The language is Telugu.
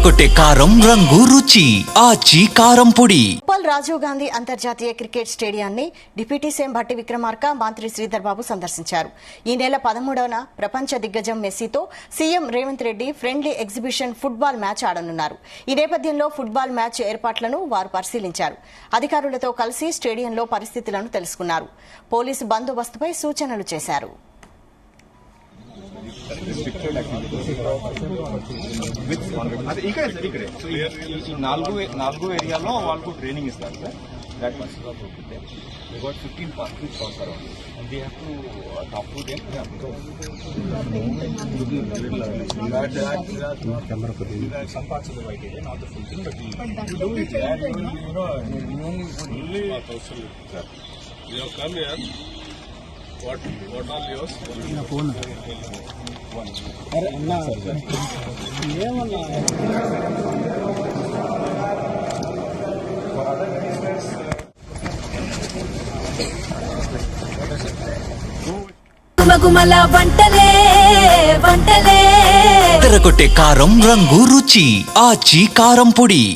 ఎర్రగొట్టే కారం రంగు రుచి ఆచి కారం పొడి. రాజీవ్ గాంధీ అంతర్జాతీయ క్రికెట్ స్టేడియాన్ని డిప్యూటీ సీఎం భట్టి విక్రమార్క, మంత్రి శ్రీధర్ బాబు సందర్శించారు. ఈ నెల 13న ప్రపంచ దిగ్గజం మెస్సీతో CM Revanth Reddy friendly exhibition football match ఆడనున్నారు. ఈ నేపథ్యంలో ఫుట్బాల్ మ్యాచ్ ఏర్పాట్లను వారు పరిశీలించారు. అధికారులతో కలిసి స్టేడియంలో పరిస్థితులను తెలుసుకున్నారు. పోలీసు బందోబస్తుపై సూచనలు చేశారు. నాలుగు ఏరియాలో వాళ్ళకు ట్రైనింగ్ ఇస్తారు sir. That much. We got 15 parking spots around. And they have to talk to them. Some parts of the white area, not the full thing, but you do it. Only you have come here. What all yours? One. గుమగుమల వంటలే వంటలే ఎర్రగొట్టే కారం రంగు రుచి ఆచి కారం పొడి.